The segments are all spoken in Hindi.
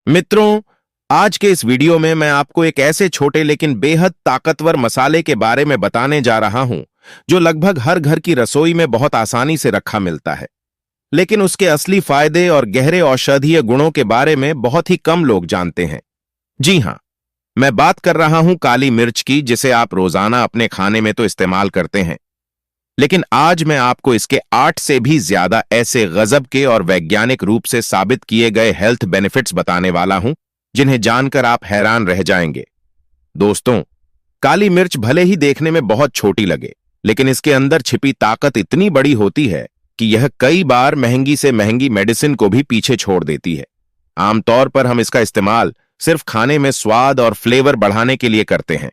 मित्रों, आज के इस वीडियो में मैं आपको एक ऐसे छोटे लेकिन बेहद ताकतवर मसाले के बारे में बताने जा रहा हूं जो लगभग हर घर की रसोई में बहुत आसानी से रखा मिलता है, लेकिन उसके असली फायदे और गहरे औषधीय गुणों के बारे में बहुत ही कम लोग जानते हैं। जी हां, मैं बात कर रहा हूं काली मिर्च की, जिसे आप रोजाना अपने खाने में तो इस्तेमाल करते हैं, लेकिन आज मैं आपको इसके 8 से भी ज्यादा ऐसे गजब के और वैज्ञानिक रूप से साबित किए गए हेल्थ बेनिफिट्स बताने वाला हूं जिन्हें जानकर आप हैरान रह जाएंगे। दोस्तों, काली मिर्च भले ही देखने में बहुत छोटी लगे, लेकिन इसके अंदर छिपी ताकत इतनी बड़ी होती है कि यह कई बार महंगी से महंगी मेडिसिन को भी पीछे छोड़ देती है। आमतौर पर हम इसका इस्तेमाल सिर्फ खाने में स्वाद और फ्लेवर बढ़ाने के लिए करते हैं,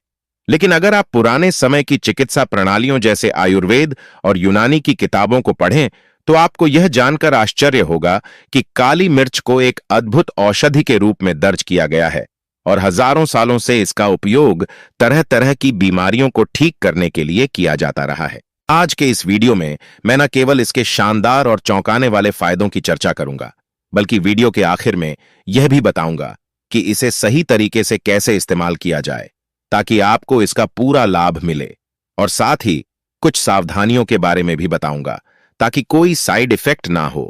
लेकिन अगर आप पुराने समय की चिकित्सा प्रणालियों जैसे आयुर्वेद और यूनानी की किताबों को पढ़ें तो आपको यह जानकर आश्चर्य होगा कि काली मिर्च को एक अद्भुत औषधि के रूप में दर्ज किया गया है और हजारों सालों से इसका उपयोग तरह तरह की बीमारियों को ठीक करने के लिए किया जाता रहा है। आज के इस वीडियो में मैं न केवल इसके शानदार और चौंकाने वाले फायदों की चर्चा करूंगा, बल्कि वीडियो के आखिर में यह भी बताऊंगा कि इसे सही तरीके से कैसे इस्तेमाल किया जाए ताकि आपको इसका पूरा लाभ मिले, और साथ ही कुछ सावधानियों के बारे में भी बताऊंगा ताकि कोई साइड इफेक्ट ना हो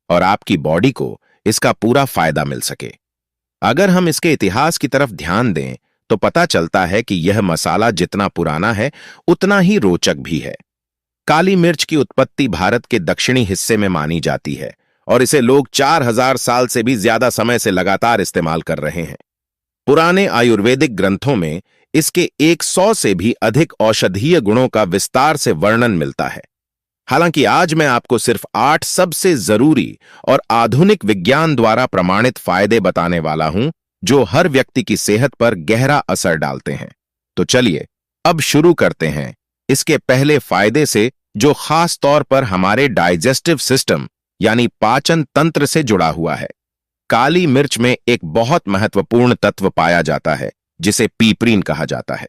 और आपकी बॉडी को इसका पूरा फायदा मिल सके। अगर हम इसके इतिहास की तरफ ध्यान दें तो पता चलता है कि यह मसाला जितना पुराना है उतना ही रोचक भी है। काली मिर्च की उत्पत्ति भारत के दक्षिणी हिस्से में मानी जाती है और इसे लोग 4000 साल से भी ज्यादा समय से लगातार इस्तेमाल कर रहे हैं। पुराने आयुर्वेदिक ग्रंथों में इसके 100 से भी अधिक औषधीय गुणों का विस्तार से वर्णन मिलता है। हालांकि आज मैं आपको सिर्फ 8 सबसे जरूरी और आधुनिक विज्ञान द्वारा प्रमाणित फायदे बताने वाला हूं जो हर व्यक्ति की सेहत पर गहरा असर डालते हैं। तो चलिए अब शुरू करते हैं इसके पहले फायदे से, जो खास तौर पर हमारे डाइजेस्टिव सिस्टम यानी पाचन तंत्र से जुड़ा हुआ है। काली मिर्च में एक बहुत महत्वपूर्ण तत्व पाया जाता है जिसे पीपरीन कहा जाता है।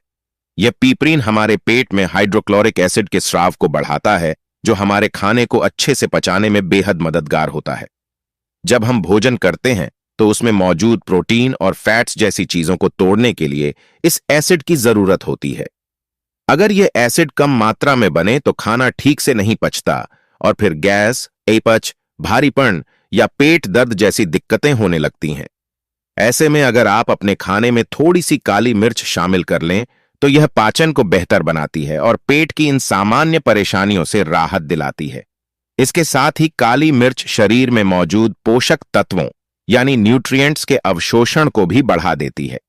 यह पीपरीन हमारे पेट में हाइड्रोक्लोरिक एसिड के स्राव को बढ़ाता है, जो हमारे खाने को अच्छे से पचाने में बेहद मददगार होता है। जब हम भोजन करते हैं तो उसमें मौजूद प्रोटीन और फैट्स जैसी चीजों को तोड़ने के लिए इस एसिड की जरूरत होती है। अगर यह एसिड कम मात्रा में बने तो खाना ठीक से नहीं पचता और फिर गैस, अपच, भारीपन या पेट दर्द जैसी दिक्कतें होने लगती हैं। ऐसे में अगर आप अपने खाने में थोड़ी सी काली मिर्च शामिल कर लें तो यह पाचन को बेहतर बनाती है और पेट की इन सामान्य परेशानियों से राहत दिलाती है। इसके साथ ही काली मिर्च शरीर में मौजूद पोषक तत्वों यानी न्यूट्रिएंट्स के अवशोषण को भी बढ़ा देती है।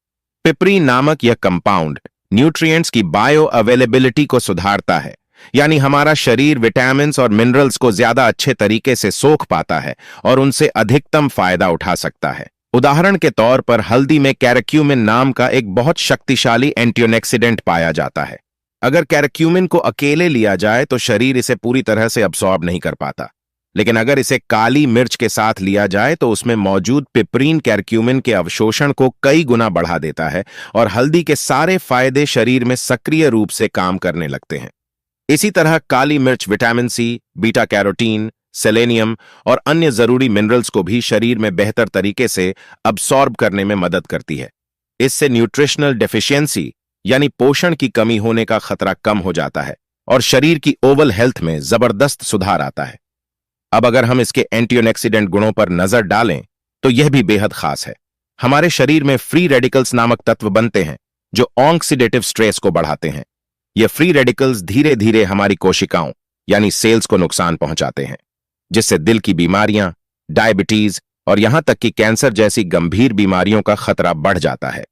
पिपरीन नामक यह कंपाउंड न्यूट्रिएंट्स की बायो अवेलेबिलिटी को सुधारता है, यानी हमारा शरीर विटामिन्स और मिनरल्स को ज्यादा अच्छे तरीके से सोख पाता है और उनसे अधिकतम फायदा उठा सकता है। उदाहरण के तौर पर हल्दी में कैरक्यूमिन नाम का एक बहुत शक्तिशाली एंटीऑक्सीडेंट पाया जाता है। अगर कैरक्यूमिन को अकेले लिया जाए तो शरीर इसे पूरी तरह से अब्सॉर्ब नहीं कर पाता, लेकिन अगर इसे काली मिर्च के साथ लिया जाए तो उसमें मौजूद पिपरीन कैरक्यूमिन के अवशोषण को कई गुना बढ़ा देता है और हल्दी के सारे फायदे शरीर में सक्रिय रूप से काम करने लगते हैं। इसी तरह काली मिर्च vitamin C, beta carotene, selenium और अन्य जरूरी मिनरल्स को भी शरीर में बेहतर तरीके से अब्सॉर्ब करने में मदद करती है। इससे न्यूट्रिशनल डेफिशिएंसी यानी पोषण की कमी होने का खतरा कम हो जाता है और शरीर की ओवल हेल्थ में जबरदस्त सुधार आता है। अब अगर हम इसके एंटीऑक्सीडेंट गुणों पर नजर डालें तो यह भी बेहद खास है। हमारे शरीर में फ्री रेडिकल्स नामक तत्व बनते हैं जो ऑक्सीडेटिव स्ट्रेस को बढ़ाते हैं। यह फ्री रेडिकल्स धीरे धीरे हमारी कोशिकाओं यानी सेल्स को नुकसान पहुंचाते हैं, जिससे दिल की बीमारियां, डायबिटीज और यहां तक कि कैंसर जैसी गंभीर बीमारियों का खतरा बढ़ जाता है।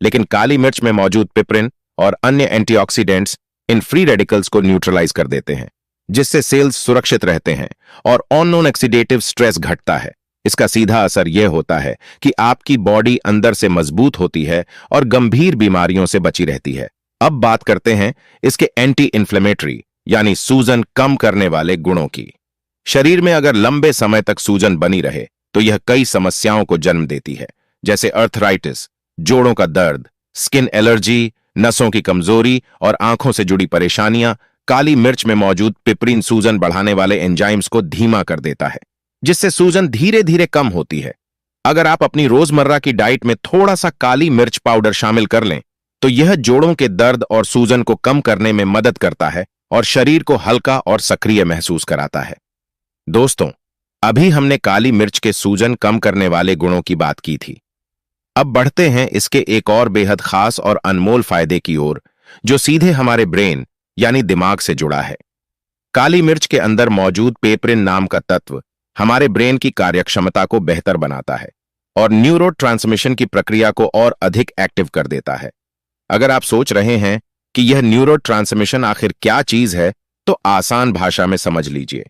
लेकिन काली मिर्च में मौजूद पिपरिन और अन्य एंटीऑक्सीडेंट्स इन फ्री रेडिकल्स को न्यूट्रलाइज कर देते हैं, जिससे सेल्स सुरक्षित रहते हैं और नॉन ऑक्सीडेटिव स्ट्रेस घटता है। इसका सीधा असर यह होता है कि आपकी बॉडी अंदर से मजबूत होती है और गंभीर बीमारियों से बची रहती है। अब बात करते हैं इसके एंटी इन्फ्लेमेटरी यानी सूजन कम करने वाले गुणों की। शरीर में अगर लंबे समय तक सूजन बनी रहे तो यह कई समस्याओं को जन्म देती है, जैसे अर्थराइटिस, जोड़ों का दर्द, स्किन एलर्जी, नसों की कमजोरी और आंखों से जुड़ी परेशानियां। काली मिर्च में मौजूद पिपरीन सूजन बढ़ाने वाले एंजाइम्स को धीमा कर देता है, जिससे सूजन धीरे धीरे कम होती है। अगर आप अपनी रोजमर्रा की डाइट में थोड़ा सा काली मिर्च पाउडर शामिल कर लें तो यह जोड़ों के दर्द और सूजन को कम करने में मदद करता है और शरीर को हल्का और सक्रिय महसूस कराता है। दोस्तों, अभी हमने काली मिर्च के सूजन कम करने वाले गुणों की बात की थी। अब बढ़ते हैं इसके एक और बेहद खास और अनमोल फायदे की ओर, जो सीधे हमारे ब्रेन यानी दिमाग से जुड़ा है। काली मिर्च के अंदर मौजूद पेपरिन नाम का तत्व हमारे ब्रेन की कार्यक्षमता को बेहतर बनाता है और न्यूरोट्रांसमिशन की प्रक्रिया को और अधिक एक्टिव कर देता है। अगर आप सोच रहे हैं कि यह न्यूरोट्रांसमिशन आखिर क्या चीज है, तो आसान भाषा में समझ लीजिए।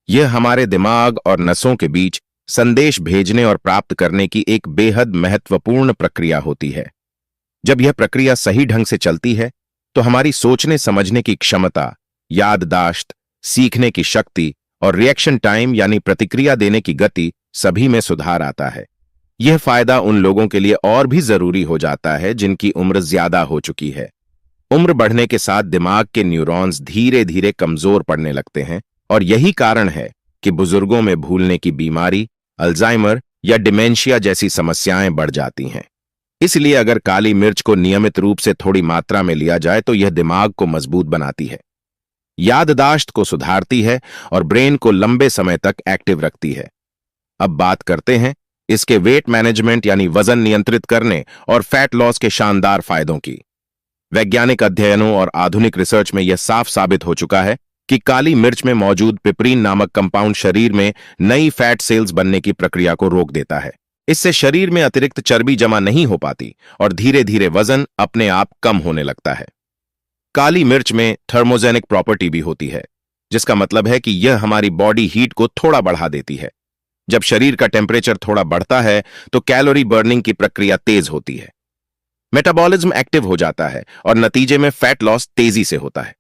यह हमारे दिमाग और नसों के बीच संदेश भेजने और प्राप्त करने की एक बेहद महत्वपूर्ण प्रक्रिया होती है। जब यह प्रक्रिया सही ढंग से चलती है तो हमारी सोचने समझने की क्षमता, याददाश्त, सीखने की शक्ति और रिएक्शन टाइम यानी प्रतिक्रिया देने की गति सभी में सुधार आता है। यह फायदा उन लोगों के लिए और भी जरूरी हो जाता है जिनकी उम्र ज्यादा हो चुकी है। उम्र बढ़ने के साथ दिमाग के न्यूरॉन्स धीरे धीरे कमजोर पड़ने लगते हैं और यही कारण है कि बुजुर्गों में भूलने की बीमारी, अल्जाइमर या डिमेंशिया जैसी समस्याएं बढ़ जाती हैं। इसलिए अगर काली मिर्च को नियमित रूप से थोड़ी मात्रा में लिया जाए तो यह दिमाग को मजबूत बनाती है, याददाश्त को सुधारती है और ब्रेन को लंबे समय तक एक्टिव रखती है। अब बात करते हैं इसके वेट मैनेजमेंट यानी वजन नियंत्रित करने और फैट लॉस के शानदार फायदों की। वैज्ञानिक अध्ययनों और आधुनिक रिसर्च में यह साफ साबित हो चुका है कि काली मिर्च में मौजूद पिपरीन नामक कंपाउंड शरीर में नई फैट सेल्स बनने की प्रक्रिया को रोक देता है। इससे शरीर में अतिरिक्त चर्बी जमा नहीं हो पाती और धीरे धीरे वजन अपने आप कम होने लगता है। काली मिर्च में थर्मोजेनिक प्रॉपर्टी भी होती है, जिसका मतलब है कि यह हमारी बॉडी हीट को थोड़ा बढ़ा देती है। जब शरीर का टेम्परेचर थोड़ा बढ़ता है तो कैलोरी बर्निंग की प्रक्रिया तेज होती है, मेटाबॉलिज्म एक्टिव हो जाता है और नतीजे में फैट लॉस तेजी से होता है।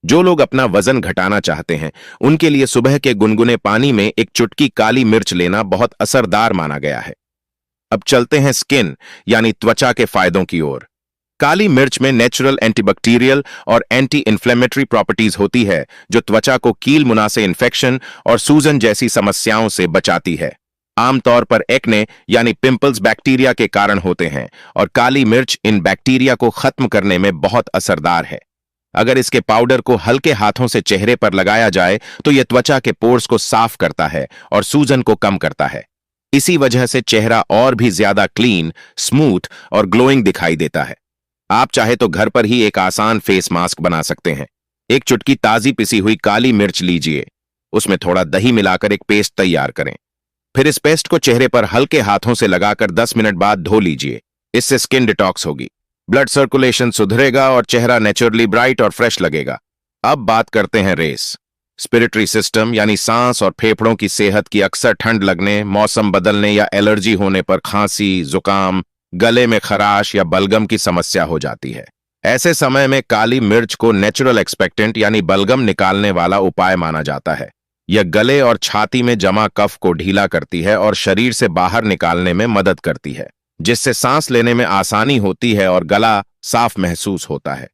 जो लोग अपना वजन घटाना चाहते हैं उनके लिए सुबह के गुनगुने पानी में एक चुटकी काली मिर्च लेना बहुत असरदार माना गया है। अब चलते हैं स्किन यानी त्वचा के फायदों की ओर। काली मिर्च में नेचुरल एंटीबैक्टीरियल और एंटी इन्फ्लेमेटरी प्रॉपर्टीज होती है, जो त्वचा को कील मुनासे इन्फेक्शन और सूजन जैसी समस्याओं से बचाती है। आमतौर पर एक्ने यानी पिंपल्स बैक्टीरिया के कारण होते हैं और काली मिर्च इन बैक्टीरिया को खत्म करने में बहुत असरदार है। अगर इसके पाउडर को हल्के हाथों से चेहरे पर लगाया जाए तो यह त्वचा के पोर्स को साफ करता है और सूजन को कम करता है। इसी वजह से चेहरा और भी ज्यादा क्लीन, स्मूथ और ग्लोइंग दिखाई देता है। आप चाहे तो घर पर ही एक आसान फेस मास्क बना सकते हैं। एक चुटकी ताजी पिसी हुई काली मिर्च लीजिए, उसमें थोड़ा दही मिलाकर एक पेस्ट तैयार करें। फिर इस पेस्ट को चेहरे पर हल्के हाथों से लगाकर 10 मिनट बाद धो लीजिए। इससे स्किन डिटॉक्स होगी, ब्लड सर्कुलेशन सुधरेगा और चेहरा नेचुरली ब्राइट और फ्रेश लगेगा। अब बात करते हैं रेस। स्पिरेटरी सिस्टम यानी सांस और फेफड़ों की सेहत की अक्सर ठंड लगने, मौसम बदलने या एलर्जी होने पर खांसी, जुकाम, गले में खराश या बलगम की समस्या हो जाती है। ऐसे समय में काली मिर्च को नेचुरल एक्सपेक्टेंट यानी बलगम निकालने वाला उपाय माना जाता है। यह गले और छाती में जमा कफ को ढीला करती है और शरीर से बाहर निकालने में मदद करती है, जिससे सांस लेने में आसानी होती है और गला साफ महसूस होता है।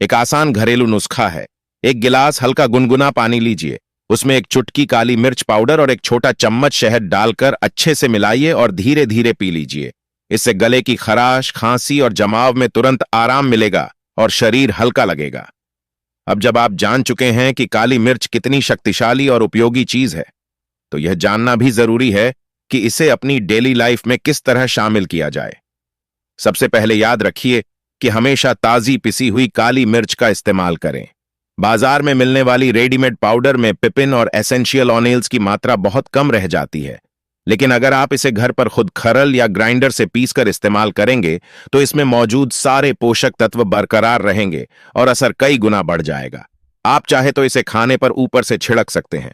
एक आसान घरेलू नुस्खा है। एक गिलास हल्का गुनगुना पानी लीजिए, उसमें एक चुटकी काली मिर्च पाउडर और एक छोटा चम्मच शहद डालकर अच्छे से मिलाइए और धीरे धीरे पी लीजिए। इससे गले की खराश, खांसी और जमाव में तुरंत आराम मिलेगा और शरीर हल्का लगेगा। अब जब आप जान चुके हैं कि काली मिर्च कितनी शक्तिशाली और उपयोगी चीज है, तो यह जानना भी जरूरी है कि इसे अपनी डेली लाइफ में किस तरह शामिल किया जाए। सबसे पहले याद रखिए कि हमेशा ताजी पिसी हुई काली मिर्च का इस्तेमाल करें। बाजार में मिलने वाली रेडीमेड पाउडर में पिपिन और एसेंशियल ऑनिल्स की मात्रा बहुत कम रह जाती है, लेकिन अगर आप इसे घर पर खुद खरल या ग्राइंडर से पीसकर इस्तेमाल करेंगे तो इसमें मौजूद सारे पोषक तत्व बरकरार रहेंगे और असर कई गुना बढ़ जाएगा। आप चाहे तो इसे खाने पर ऊपर से छिड़क सकते हैं,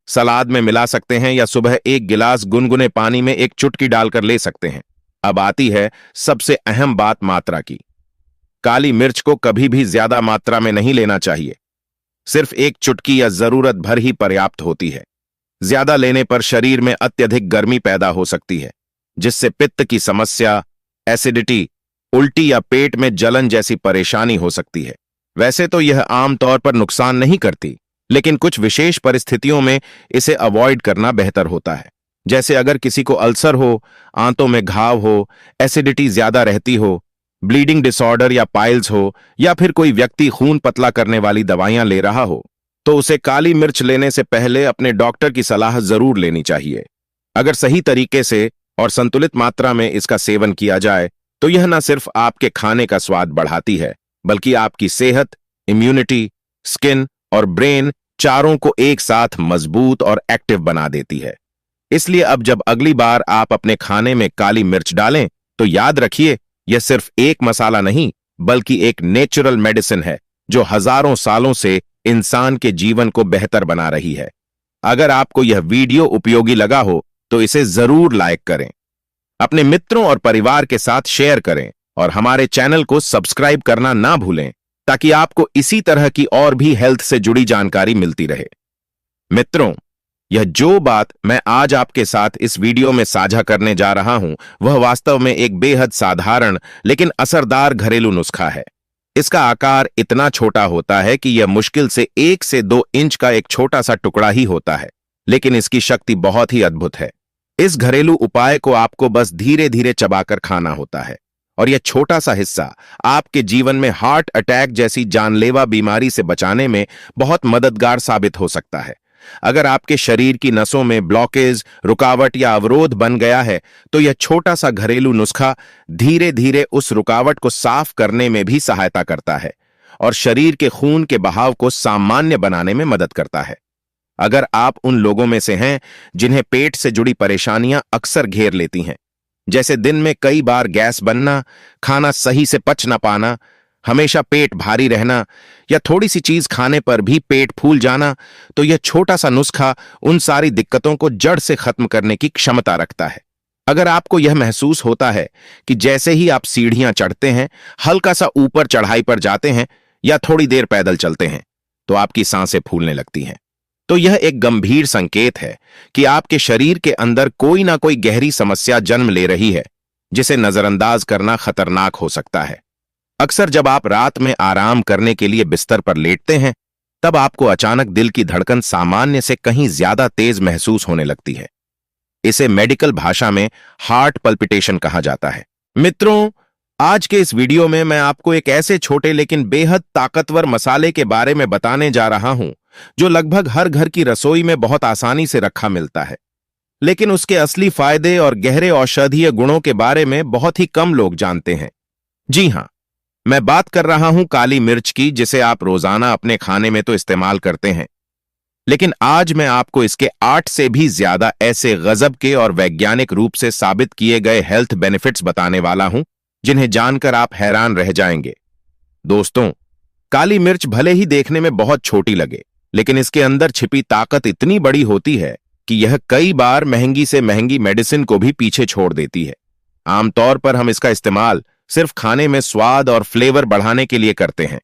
सलाद में मिला सकते हैं या सुबह एक गिलास गुनगुने पानी में एक चुटकी डालकर ले सकते हैं। अब आती है सबसे अहम बात, मात्रा की। काली मिर्च को कभी भी ज्यादा मात्रा में नहीं लेना चाहिए। सिर्फ एक चुटकी या जरूरत भर ही पर्याप्त होती है। ज्यादा लेने पर शरीर में अत्यधिक गर्मी पैदा हो सकती है, जिससे पित्त की समस्या, एसिडिटी, उल्टी या पेट में जलन जैसी परेशानी हो सकती है। वैसे तो यह आमतौर पर नुकसान नहीं करती, लेकिन कुछ विशेष परिस्थितियों में इसे अवॉइड करना बेहतर होता है। जैसे अगर किसी को अल्सर हो, आंतों में घाव हो, एसिडिटी ज्यादा रहती हो, ब्लीडिंग डिसऑर्डर या पाइल्स हो, या फिर कोई व्यक्ति खून पतला करने वाली दवाइयां ले रहा हो, तो उसे काली मिर्च लेने से पहले अपने डॉक्टर की सलाह जरूर लेनी चाहिए। अगर सही तरीके से और संतुलित मात्रा में इसका सेवन किया जाए तो यह न सिर्फ आपके खाने का स्वाद बढ़ाती है, बल्कि आपकी सेहत, इम्यूनिटी, स्किन और ब्रेन चारों को एक साथ मजबूत और एक्टिव बना देती है। इसलिए अब जब अगली बार आप अपने खाने में काली मिर्च डालें तो याद रखिए, यह सिर्फ एक मसाला नहीं बल्कि एक नेचुरल मेडिसिन है जो हजारों सालों से इंसान के जीवन को बेहतर बना रही है। अगर आपको यह वीडियो उपयोगी लगा हो तो इसे जरूर लाइक करें, अपने मित्रों और परिवार के साथ शेयर करें और हमारे चैनल को सब्सक्राइब करना ना भूलें ताकि आपको इसी तरह की और भी हेल्थ से जुड़ी जानकारी मिलती रहे। मित्रों, यह जो बात मैं आज आपके साथ इस वीडियो में साझा करने जा रहा हूं वह वास्तव में एक बेहद साधारण लेकिन असरदार घरेलू नुस्खा है। इसका आकार इतना छोटा होता है कि यह मुश्किल से 1 से 2 इंच का एक छोटा सा टुकड़ा ही होता है, लेकिन इसकी शक्ति बहुत ही अद्भुत है। इस घरेलू उपाय को आपको बस धीरे धीरे चबाकर खाना होता है और यह छोटा सा हिस्सा आपके जीवन में हार्ट अटैक जैसी जानलेवा बीमारी से बचाने में बहुत मददगार साबित हो सकता है। अगर आपके शरीर की नसों में ब्लॉकेज, रुकावट या अवरोध बन गया है तो यह छोटा सा घरेलू नुस्खा धीरे धीरे उस रुकावट को साफ करने में भी सहायता करता है और शरीर के खून के बहाव को सामान्य बनाने में मदद करता है। अगर आप उन लोगों में से हैं जिन्हें पेट से जुड़ी परेशानियां अक्सर घेर लेती हैं, जैसे दिन में कई बार गैस बनना, खाना सही से पच न पाना, हमेशा पेट भारी रहना या थोड़ी सी चीज खाने पर भी पेट फूल जाना, तो यह छोटा सा नुस्खा उन सारी दिक्कतों को जड़ से खत्म करने की क्षमता रखता है। अगर आपको यह महसूस होता है कि जैसे ही आप सीढ़ियां चढ़ते हैं, हल्का सा ऊपर चढ़ाई पर जाते हैं या थोड़ी देर पैदल चलते हैं तो आपकी सांसें फूलने लगती हैं, तो यह एक गंभीर संकेत है कि आपके शरीर के अंदर कोई ना कोई गहरी समस्या जन्म ले रही है जिसे नजरअंदाज करना खतरनाक हो सकता है। अक्सर जब आप रात में आराम करने के लिए बिस्तर पर लेटते हैं तब आपको अचानक दिल की धड़कन सामान्य से कहीं ज्यादा तेज महसूस होने लगती है। इसे मेडिकल भाषा में हार्ट पल्पिटेशन कहा जाता है। मित्रों, आज के इस वीडियो में मैं आपको एक ऐसे छोटे लेकिन बेहद ताकतवर मसाले के बारे में बताने जा रहा हूं जो लगभग हर घर की रसोई में बहुत आसानी से रखा मिलता है, लेकिन उसके असली फायदे और गहरे औषधीय गुणों के बारे में बहुत ही कम लोग जानते हैं। जी हां, मैं बात कर रहा हूं काली मिर्च की, जिसे आप रोजाना अपने खाने में तो इस्तेमाल करते हैं, लेकिन आज मैं आपको इसके 8 से भी ज्यादा ऐसे गजब के और वैज्ञानिक रूप से साबित किए गए हेल्थ बेनिफिट्स बताने वाला हूं जिन्हें जानकर आप हैरान रह जाएंगे। दोस्तों, काली मिर्च भले ही देखने में बहुत छोटी लगे, लेकिन इसके अंदर छिपी ताकत इतनी बड़ी होती है कि यह कई बार महंगी से महंगी मेडिसिन को भी पीछे छोड़ देती है। आमतौर पर हम इसका इस्तेमाल सिर्फ खाने में स्वाद और फ्लेवर बढ़ाने के लिए करते हैं,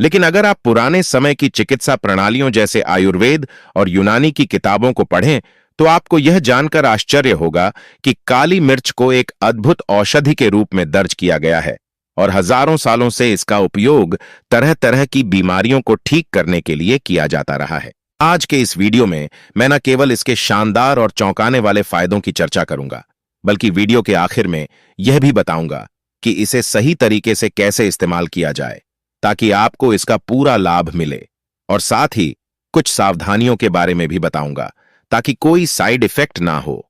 लेकिन अगर आप पुराने समय की चिकित्सा प्रणालियों जैसे आयुर्वेद और यूनानी की किताबों को पढ़ें तो आपको यह जानकर आश्चर्य होगा कि काली मिर्च को एक अद्भुत औषधि के रूप में दर्ज किया गया है और हजारों सालों से इसका उपयोग तरह तरह की बीमारियों को ठीक करने के लिए किया जाता रहा है। आज के इस वीडियो में मैं न केवल इसके शानदार और चौंकाने वाले फायदों की चर्चा करूंगा, बल्कि वीडियो के आखिर में यह भी बताऊंगा कि इसे सही तरीके से कैसे इस्तेमाल किया जाए ताकि आपको इसका पूरा लाभ मिले, और साथ ही कुछ सावधानियों के बारे में भी बताऊंगा ताकि कोई साइड इफेक्ट ना हो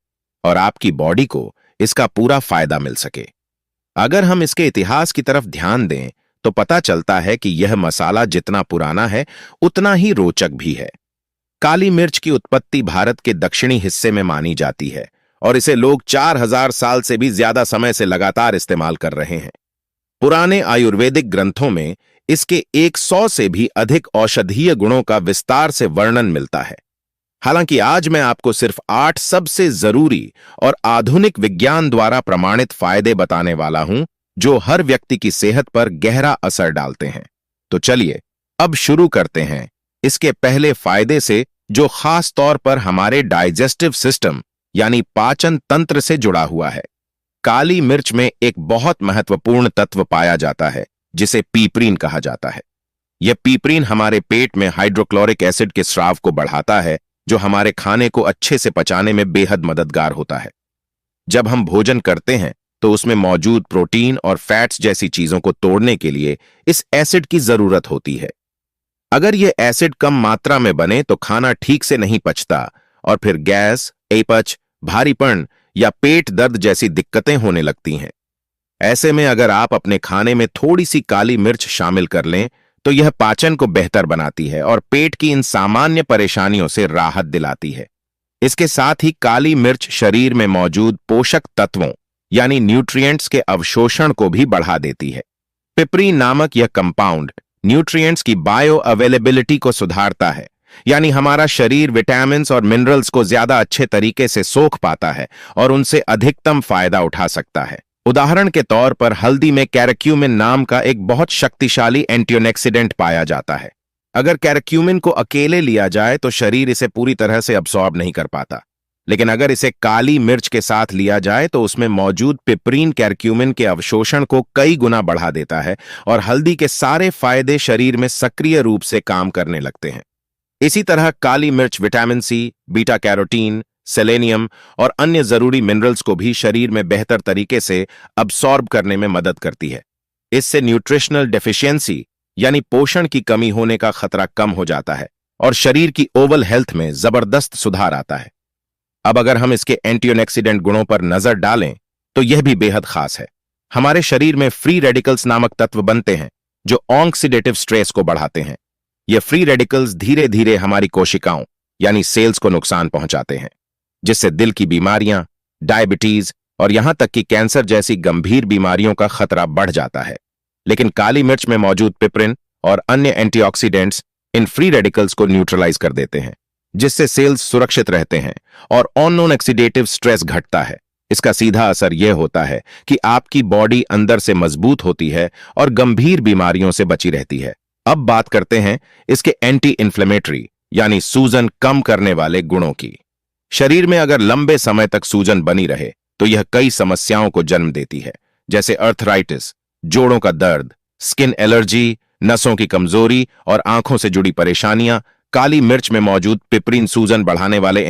और आपकी बॉडी को इसका पूरा फायदा मिल सके। अगर हम इसके इतिहास की तरफ ध्यान दें तो पता चलता है कि यह मसाला जितना पुराना है उतना ही रोचक भी है। काली मिर्च की उत्पत्ति भारत के दक्षिणी हिस्से में मानी जाती है और इसे लोग 4000 साल से भी ज्यादा समय से लगातार इस्तेमाल कर रहे हैं। पुराने आयुर्वेदिक ग्रंथों में इसके 100 से भी अधिक औषधीय गुणों का विस्तार से वर्णन मिलता है। हालांकि आज मैं आपको सिर्फ 8 सबसे जरूरी और आधुनिक विज्ञान द्वारा प्रमाणित फायदे बताने वाला हूं जो हर व्यक्ति की सेहत पर गहरा असर डालते हैं। तो चलिए अब शुरू करते हैं इसके पहले फायदे से, जो खास तौर पर हमारे डाइजेस्टिव सिस्टम यानी पाचन तंत्र से जुड़ा हुआ है। काली मिर्च में एक बहुत महत्वपूर्ण तत्व पाया जाता है जिसे पीपरीन कहा जाता है। यह पीपरीन हमारे पेट में हाइड्रोक्लोरिक एसिड के स्राव को बढ़ाता है जो हमारे खाने को अच्छे से पचाने में बेहद मददगार होता है। जब हम भोजन करते हैं तो उसमें मौजूद प्रोटीन और फैट्स जैसी चीजों को तोड़ने के लिए इस एसिड की जरूरत होती है। अगर यह एसिड कम मात्रा में बने तो खाना ठीक से नहीं पचता और फिर गैस, अपच, भारीपन या पेट दर्द जैसी दिक्कतें होने लगती हैं। ऐसे में अगर आप अपने खाने में थोड़ी सी काली मिर्च शामिल कर लें तो यह पाचन को बेहतर बनाती है और पेट की इन सामान्य परेशानियों से राहत दिलाती है। इसके साथ ही काली मिर्च शरीर में मौजूद पोषक तत्वों यानी न्यूट्रिएंट्स के अवशोषण को भी बढ़ा देती है। पिपरीन नामक यह कंपाउंड न्यूट्रिएंट्स की बायो अवेलेबिलिटी को सुधारता है, यानी हमारा शरीर विटामिन्स और मिनरल्स को ज्यादा अच्छे तरीके से सोख पाता है और उनसे अधिकतम फायदा उठा सकता है। उदाहरण के तौर पर हल्दी में कैरक्यूमिन नाम का एक बहुत शक्तिशाली एंटीऑक्सीडेंट पाया जाता है। अगर कैरक्यूमिन को अकेले लिया जाए तो शरीर इसे पूरी तरह से अब्सॉर्ब नहीं कर पाता, लेकिन अगर इसे काली मिर्च के साथ लिया जाए तो उसमें मौजूद पिपरीन कैरक्यूमिन के अवशोषण को कई गुना बढ़ा देता है और हल्दी के सारे फायदे शरीर में सक्रिय रूप से काम करने लगते हैं। इसी तरह काली मिर्च vitamin C, beta carotene, selenium और अन्य जरूरी मिनरल्स को भी शरीर में बेहतर तरीके से अब्सॉर्ब करने में मदद करती है। इससे न्यूट्रिशनल डेफिशिएंसी यानी पोषण की कमी होने का खतरा कम हो जाता है और शरीर की ओवल हेल्थ में जबरदस्त सुधार आता है। अब अगर हम इसके एंटीऑक्सीडेंट गुणों पर नजर डालें तो यह भी बेहद खास है। हमारे शरीर में फ्री रेडिकल्स नामक तत्व बनते हैं जो ऑक्सीडेटिव स्ट्रेस को बढ़ाते हैं। ये फ्री रेडिकल्स धीरे धीरे हमारी कोशिकाओं यानी सेल्स को नुकसान पहुंचाते हैं, जिससे दिल की बीमारियां, डायबिटीज और यहां तक कि कैंसर जैसी गंभीर बीमारियों का खतरा बढ़ जाता है। लेकिन काली मिर्च में मौजूद पिपरिन और अन्य एंटीऑक्सीडेंट्स इन फ्री रेडिकल्स को न्यूट्रलाइज कर देते हैं, जिससे सेल्स सुरक्षित रहते हैं और नॉन ऑक्सीडेटिव स्ट्रेस घटता है। इसका सीधा असर यह होता है कि आपकी बॉडी अंदर से मजबूत होती है और गंभीर बीमारियों से बची रहती है। अब बात करते हैं इसके एंटी इन्फ्लेमेटरी यानी सूजन कम करने वाले गुणों की। शरीर में अगर लंबे समय तक सूजन बनी रहे तो यह कई समस्याओं को जन्म देती है, जैसे अर्थराइटिस, जोड़ों का दर्द, स्किन एलर्जी, नसों की कमजोरी और आंखों से जुड़ी परेशानियां। काली मिर्च में मौजूद पिपरीन सूजन बढ़ाने वाले